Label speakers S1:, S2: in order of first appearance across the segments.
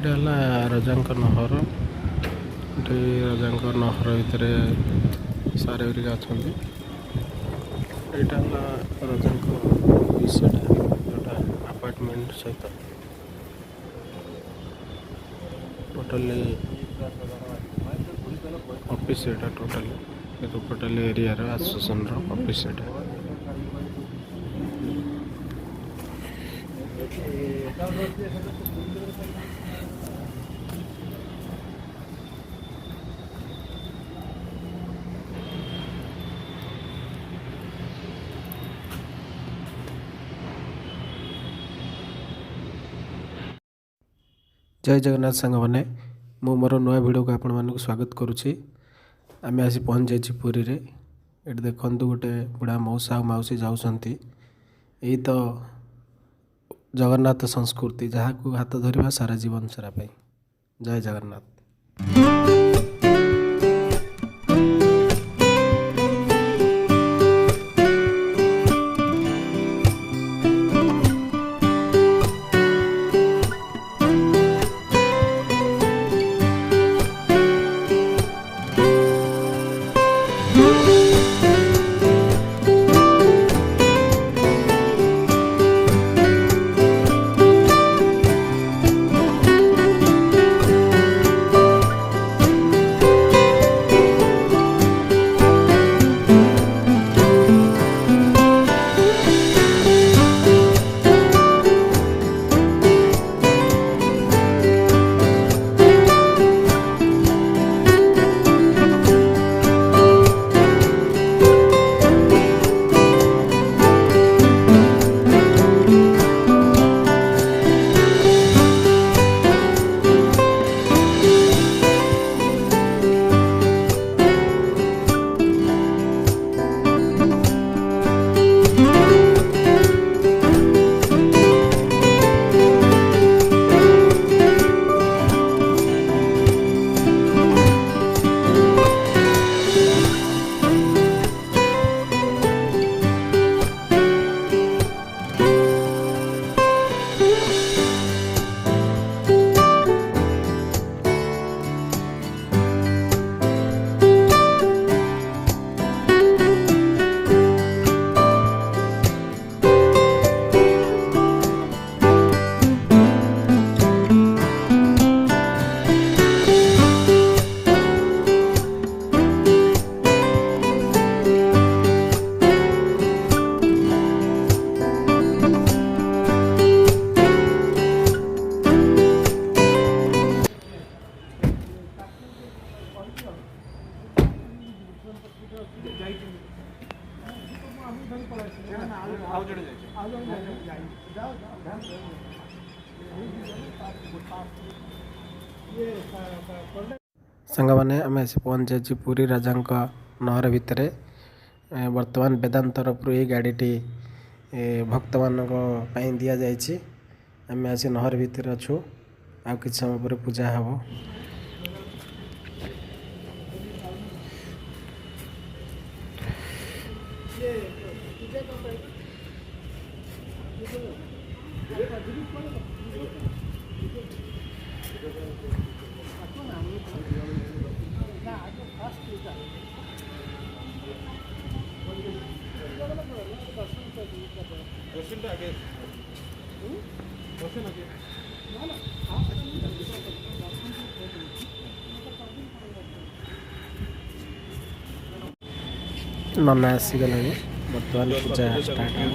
S1: ଏଇଟା ହେଲା ରଜାଙ୍କ ନହର। ଏଠି ରଜାଙ୍କ ନହର ଭିତରେ ସାରେ ହେରିକା ଅଛନ୍ତି। ଏଇଟା ହେଲା ରଜାଙ୍କ ଅଫିସଟା, ଯେଉଁଟା ଆପାର୍ଟମେଣ୍ଟ ସହିତ ଟୋଟାଲି ଅଫିସ୍ ଏଇଟା ଟୋଟାଲି ଏରିଆର ଆସୋସିଏସନ୍ର ଅଫିସ୍ ଏଇଟା। जय जगन्नाथ सांग मैंने मु मोर नुआ भिडियो को आपण मानक स्वागत करुच्ची। आम आसी पहुँच जाइए पुरी रे। ये देखु गोटे बुढ़ा मौसा और मौसी जाऊँगी। यही तो जगन्नाथ संस्कृति जहाँ को हाथ धरवा सारा जीवन सारा पाई। जय जगन्नाथ। सांग मैंने आम आसी पहुँच जाइए पुरी राजांक नहर भितर। वर्तमान वेदांत तरफ ये गाड़ीटी भक्त मान दि जाइए। आम आसी नहर भितर अच्छु। आ कि समय पर पूजा हम। नना आसीगला बर्तमान पूजा स्टार्ट हो।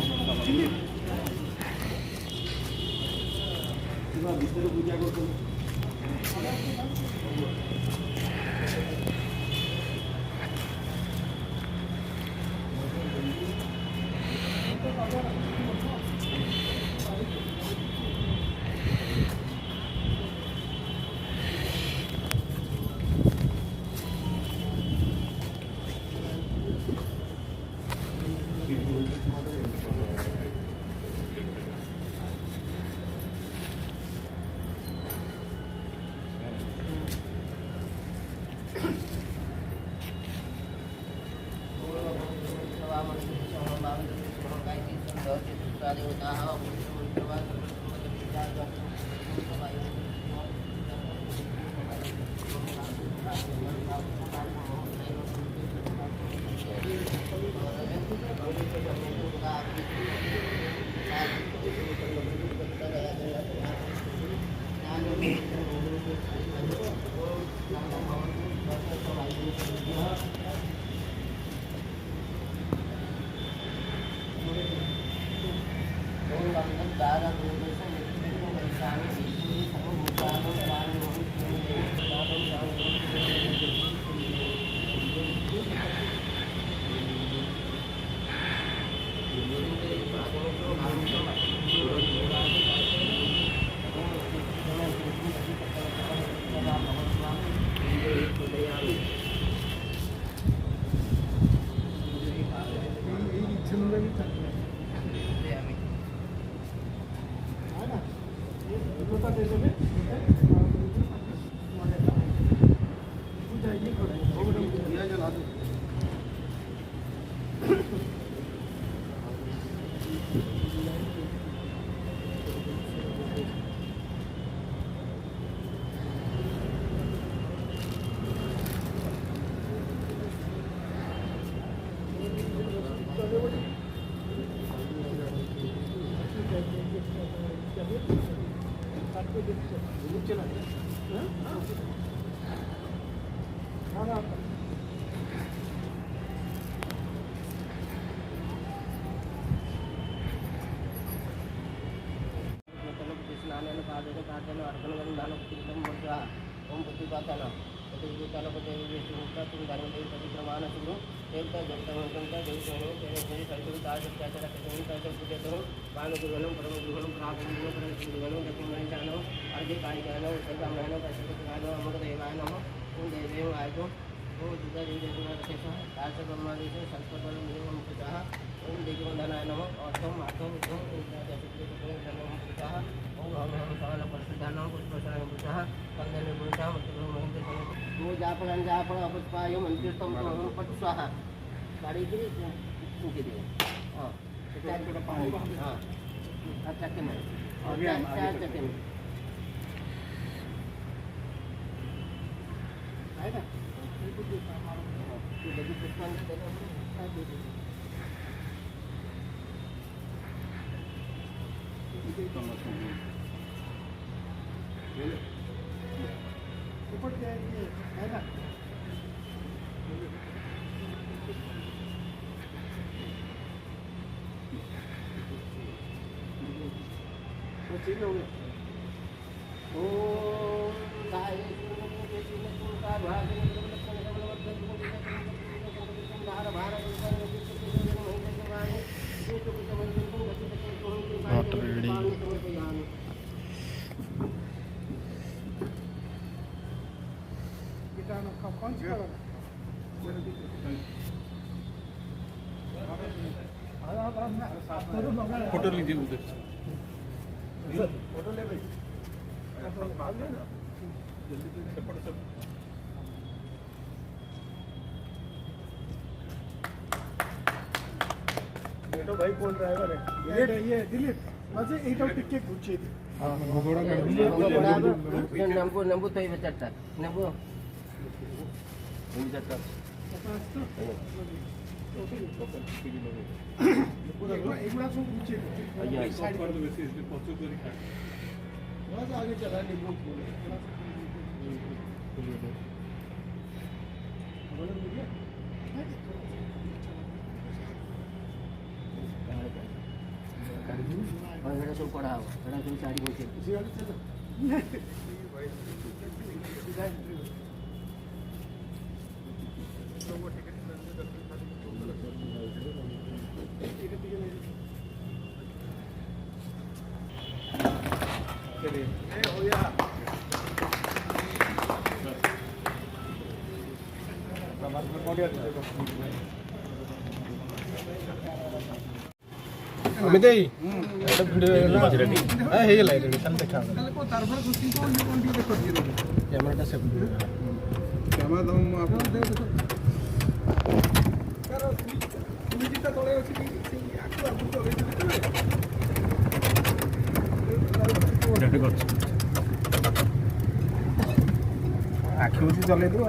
S2: फोटो लीजिए उधर
S3: फोटो ले भाई तो भाई कौन ड्राइवर है ये दिलीप माझे एटा टिके पूछे थे हां घोड़ा कर दिए
S4: नंबू नंबू तो ही बचता नंबू नंबू बचता
S3: एगुड़ा सब पूछे थे
S2: साइड कर दो वैसे इसमें पहुंचो तो नहीं खाए
S3: बस आगे चला नींबू
S4: सब पढ़ा हो सब साड़ी पहुंचे
S1: अमित भिडियो ହେଇଗଲା ରେଡ଼ି ତାହେଲେ ଦେଖା କ୍ୟାମେରାଟା ସେଭ୍
S3: କ୍ୟାମେରା ଦମ ଆପଣ ନିଜିଟା ତଳେ ଅଛି କି ଆକୁ ଚଲେଇଥିଲେ ଆଖି ବୁଜି ଚଲେଇଥିବ